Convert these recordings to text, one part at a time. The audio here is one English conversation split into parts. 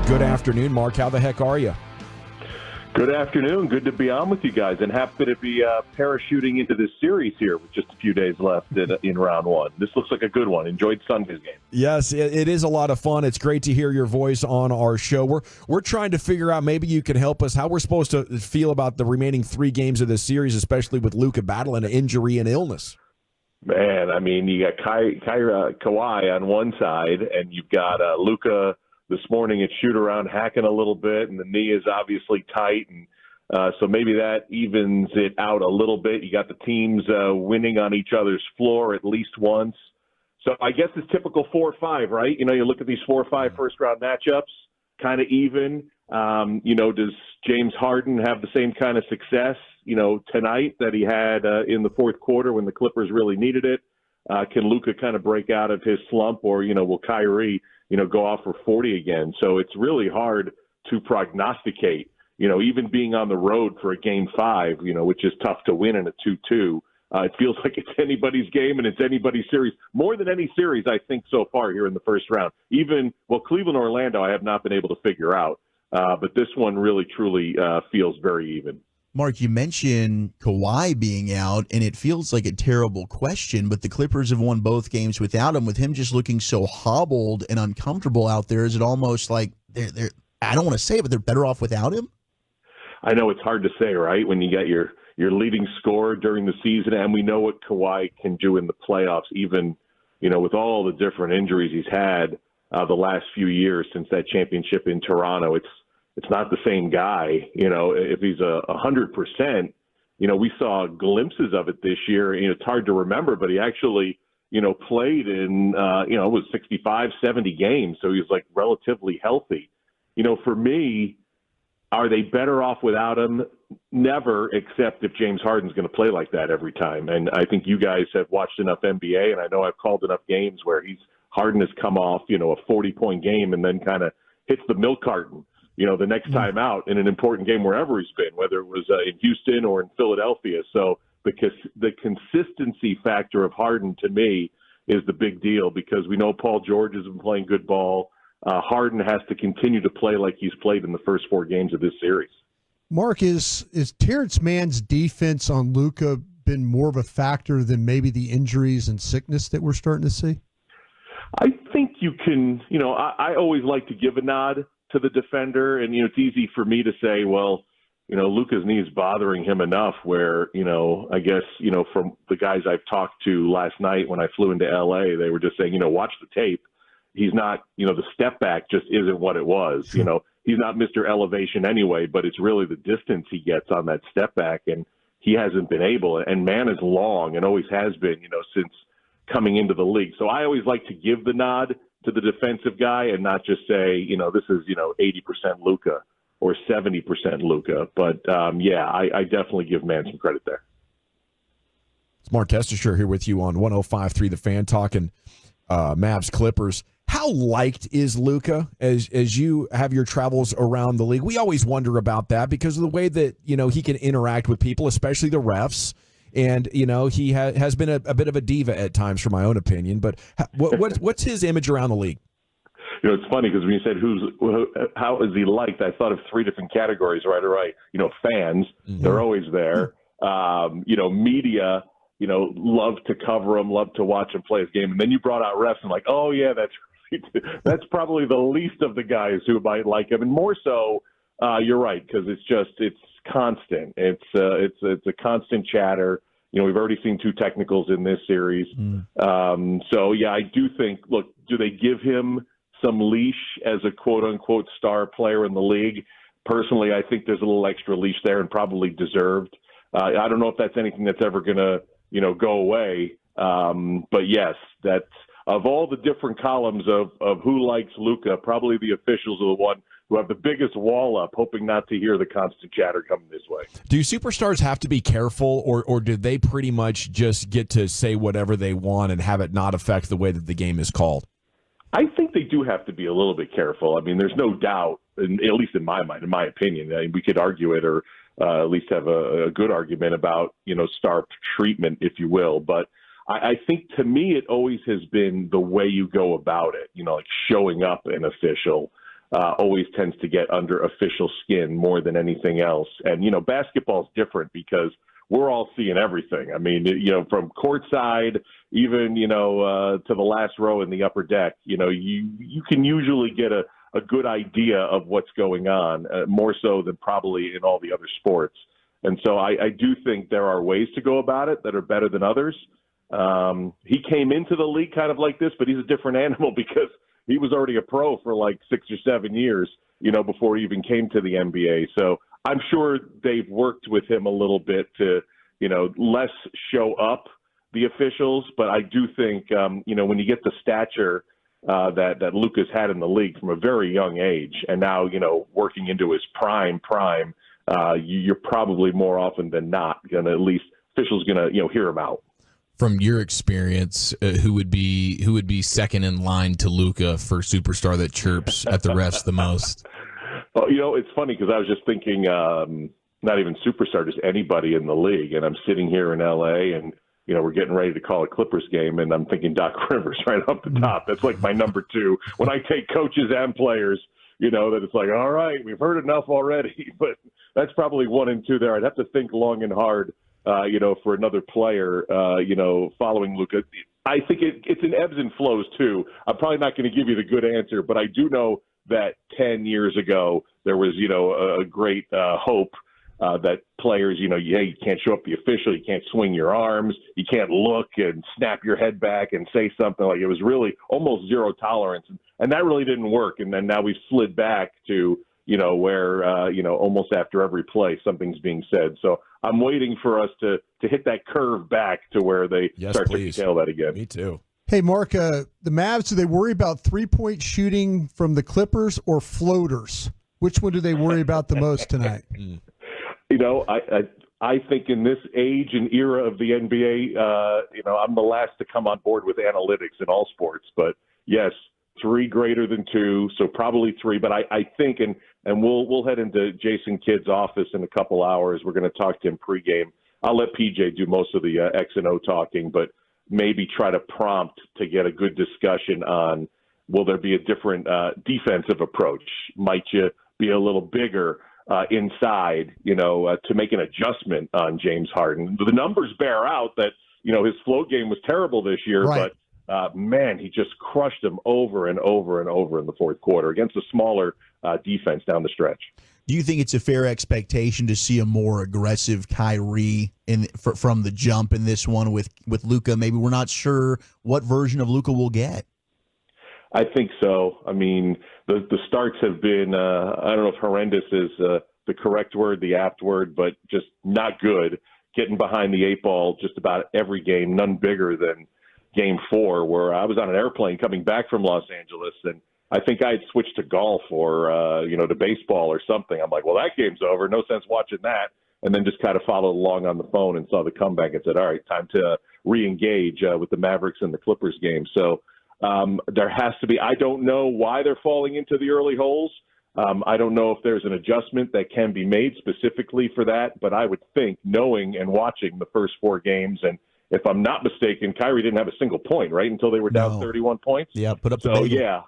Good afternoon, Mark. How the heck are you? Good afternoon. Good to be on with you guys, and happy to be parachuting into this series here with just a few days left in round one. This looks like a good one. Enjoyed Sunday's game. Yes, it is a lot of fun. It's great to hear your voice on our show. We're trying to figure out, maybe you can help us, how we're supposed to feel about the remaining 3 games of this series, especially with Luka battling an injury and illness. Man, I mean, you got Kawhi on one side, and you've got Luka this morning at shoot-around hacking a little bit, and the knee is obviously tight, and so maybe that evens it out a little bit. You got the teams winning on each other's floor at least once. So I guess it's typical 4-5, right? You know, you look at these 4-5 first-round matchups, kind of even. Does James Harden have the same kind of success, tonight that he had in the fourth quarter when the Clippers really needed it? Can Luka kind of break out of his slump, or, will Kyrie go off for 40 again? So it's really hard to prognosticate, even being on the road for a game 5, which is tough to win in a 2-2. It feels like it's anybody's game and it's anybody's series. More than any series, I think, so far here in the first round. Cleveland, Orlando, I have not been able to figure out. But this one really, truly feels very even. Mark, you mentioned Kawhi being out, and it feels like a terrible question, but the Clippers have won both games without him. With him just looking so hobbled and uncomfortable out there, is it almost like they're I don't want to say it, but they're better off without him? I know it's hard to say, right, when you got your leading scorer during the season, and we know what Kawhi can do in the playoffs, even, with all the different injuries he's had the last few years since that championship in Toronto. It's not the same guy, if he's 100%, we saw glimpses of it this year. It's hard to remember, but he actually, played in, it was 65, 70 games. So he was like relatively healthy. For me, are they better off without him? Never, except if James Harden's going to play like that every time. And I think you guys have watched enough NBA, and I know I've called enough games where Harden has come off, a 40-point game and then kind of hits the milk carton, the next time out in an important game wherever he's been, whether it was in Houston or in Philadelphia. So the consistency factor of Harden, to me, is the big deal, because we know Paul George has been playing good ball. Harden has to continue to play like he's played in the first 4 games of this series. Mark, is Terrence Mann's defense on Luka been more of a factor than maybe the injuries and sickness that we're starting to see? I think you can, I always like to give a nod to the defender, and it's easy for me to say, well, Luka's knee is bothering him enough where, I guess, from the guys I've talked to last night when I flew into LA, they were just saying, watch the tape. He's not, the step back just isn't what it was. He's not Mr. Elevation anyway, but it's really the distance he gets on that step back, and he hasn't been able. And man is long and always has been, since coming into the league. So I always like to give the nod to the defensive guy and not just say, this is, 80% Luka or 70% Luka. But, I definitely give Man some credit there. It's Mark Kestecher here with you on 105.3 The Fan, talking Mavs Clippers. How liked is Luka as you have your travels around the league? We always wonder about that because of the way that, he can interact with people, especially the refs. And, he has been a bit of a diva at times, for my own opinion. But what's his image around the league? It's funny because when you said how is he liked, I thought of 3 different categories right away. Fans, they're always there. Media, love to cover him, love to watch him play his game. And then you brought out refs and like, oh, yeah, that's probably the least of the guys who might like him. And more so, you're right, because it's constant. It's a constant chatter. We've already seen 2 technicals in this series. I do think, look, do they give him some leash as a quote-unquote star player in the league? Personally, I think there's a little extra leash there and probably deserved. I don't know if that's anything that's ever going to, go away. But yes, that's of all the different columns of who likes Luka, probably the officials are the one who have the biggest wall up, hoping not to hear the constant chatter coming this way. Do superstars have to be careful, or do they pretty much just get to say whatever they want and have it not affect the way that the game is called? I think they do have to be a little bit careful. I mean, there's no doubt, at least in my mind, in my opinion. We could argue it or at least have a good argument about, star treatment, if you will. But I think to me it always has been the way you go about it, like showing up an official. always tends to get under official skin more than anything else. And, basketball's different because we're all seeing everything. I mean, from courtside, even, to the last row in the upper deck, you can usually get a good idea of what's going on, more so than probably in all the other sports. And so I do think there are ways to go about it that are better than others. He came into the league kind of like this, but he's a different animal because he was already a pro for like 6 or 7 years, before he even came to the NBA. So I'm sure they've worked with him a little bit to, less show up the officials. But I do think, when you get the stature that Luka's had in the league from a very young age, and now, working into his prime, you're probably more often than not going to, at least officials going to, hear him out. From your experience, who would be second in line to Luka for superstar that chirps at the refs the most? Well, it's funny because I was just thinking, not even superstar, just anybody in the league. And I'm sitting here in L.A. and, we're getting ready to call a Clippers game, and I'm thinking Doc Rivers right off the top. That's like my number two. When I take coaches and players, that it's like, all right, we've heard enough already. But that's probably 1 and 2 there. I'd have to think long and hard, for another player, following Luka. I think it's in ebbs and flows, too. I'm probably not going to give you the good answer, but I do know that 10 years ago there was, a great hope that players, you can't show up the official, you can't swing your arms, you can't look and snap your head back and say something. Like, it was really almost zero tolerance. And that really didn't work. And then now we've slid back to, where, almost after every play, something's being said. So I'm waiting for us to hit that curve back to where they start to tail that again. Me too. Hey, Mark, the Mavs, do they worry about three-point shooting from the Clippers or floaters? Which one do they worry about the most tonight? I think in this age and era of the NBA, I'm the last to come on board with analytics in all sports. But, yes, 3 greater than 2, so probably 3. But I think, and we'll head into Jason Kidd's office in a couple hours. We're going to talk to him pregame. I'll let PJ do most of the X and O talking, but maybe try to prompt to get a good discussion on, will there be a different defensive approach? Might you be a little bigger inside, to make an adjustment on James Harden? The numbers bear out that, his float game was terrible this year, right. But man, he just crushed them over and over and over in the fourth quarter against a smaller defense down the stretch. Do you think it's a fair expectation to see a more aggressive Kyrie from the jump in this one with Luka? Maybe we're not sure what version of Luka we'll get. I think so. I mean, the starts have been, I don't know if horrendous is the correct word, the apt word, but just not good. Getting behind the 8 ball just about every game, none bigger than Game 4, where I was on an airplane coming back from Los Angeles, and I think I had switched to golf or, to baseball or something. I'm like, well, that game's over. No sense watching that. And then just kind of followed along on the phone and saw the comeback and said, all right, time to re-engage with the Mavericks and the Clippers game. So there has to be – I don't know why they're falling into the early holes. I don't know if there's an adjustment that can be made specifically for that, but I would think, knowing and watching the first 4 games, and if I'm not mistaken, Kyrie didn't have a single point, right, until they were down 31 points? Yeah, put up the So, bagel.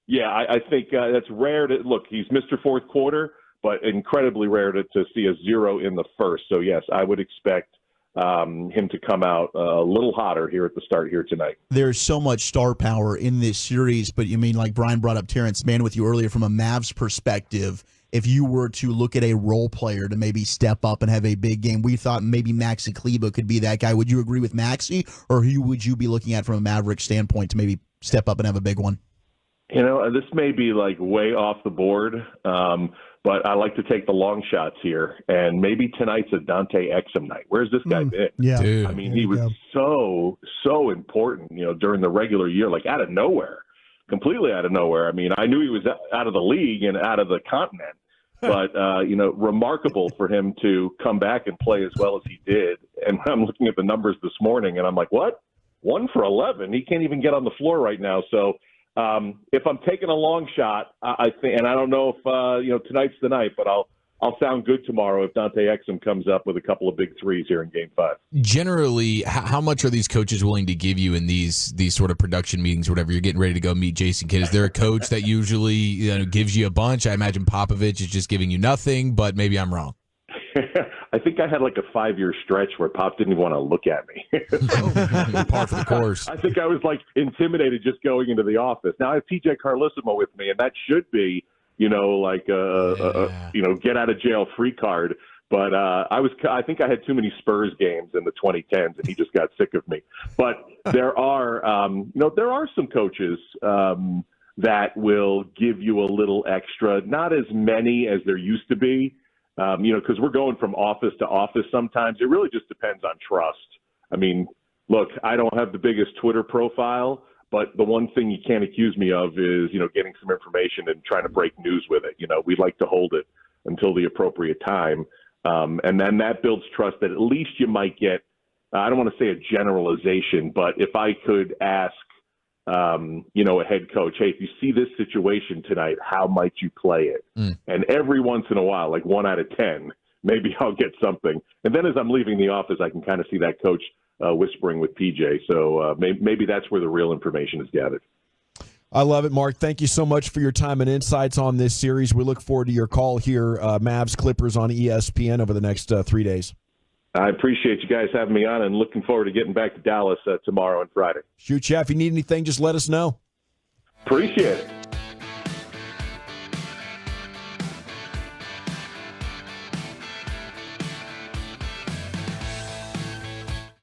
Yeah, I think that's rare to – look, he's Mr. Fourth Quarter, but incredibly rare to see a 0 in the first. So, yes, I would expect him to come out a little hotter here at the start here tonight. There's so much star power in this series, but you mean, like Brian brought up Terrence Mann with you earlier, from a Mavs perspective, if you were to look at a role player to maybe step up and have a big game, we thought maybe Maxi Kleber could be that guy. Would you agree with Maxi, or who would you be looking at from a Maverick standpoint to maybe step up and have a big one? This may be like way off the board, but I like to take the long shots here. And maybe tonight's a Dante Exum night. Where's this guy been? Yeah. Dude. I mean, he was so important, during the regular year, like out of nowhere, completely out of nowhere. I mean, I knew he was out of the league and out of the continent, but, remarkable for him to come back and play as well as he did. And I'm looking at the numbers this morning and I'm like, what? 1 for 11. He can't even get on the floor right now. So, if I'm taking a long shot, I think, and I don't know if tonight's the night, but I'll sound good tomorrow if Dante Exum comes up with a couple of big threes here in Game 5. Generally, how much are these coaches willing to give you in these sort of production meetings, whatever you're getting ready to go meet Jason Kidd? Is there a coach that usually gives you a bunch? I imagine Popovich is just giving you nothing, but maybe I'm wrong. I think I had like a 5-year stretch where Pop didn't even want to look at me. Par for the course. I think I was like intimidated just going into the office. Now I have TJ Carlissimo with me, and that should be, like a get out of jail free card. But I think I had too many Spurs games in the 2010s, and he just got sick of me. But there are some coaches that will give you a little extra, not as many as there used to be. Because we're going from office to office sometimes. It really just depends on trust. I mean, look, I don't have the biggest Twitter profile, but the one thing you can't accuse me of is, getting some information and trying to break news with it. We like to hold it until the appropriate time. And then that builds trust that at least you might get, I don't want to say a generalization, but if I could ask, a head coach, hey, if you see this situation tonight, how might you play it? And every once in a while, like 1 out of 10, maybe I'll get something. And then as I'm leaving the office, I can kind of see that coach whispering with PJ. So maybe that's where the real information is gathered. I love it, Mark. Thank you so much for your time and insights on this series. We look forward to your call here, Mavs Clippers on ESPN over the next 3 days. I appreciate you guys having me on and looking forward to getting back to Dallas tomorrow and Friday. Shoot, Jeff. If you need anything, just let us know. Appreciate it.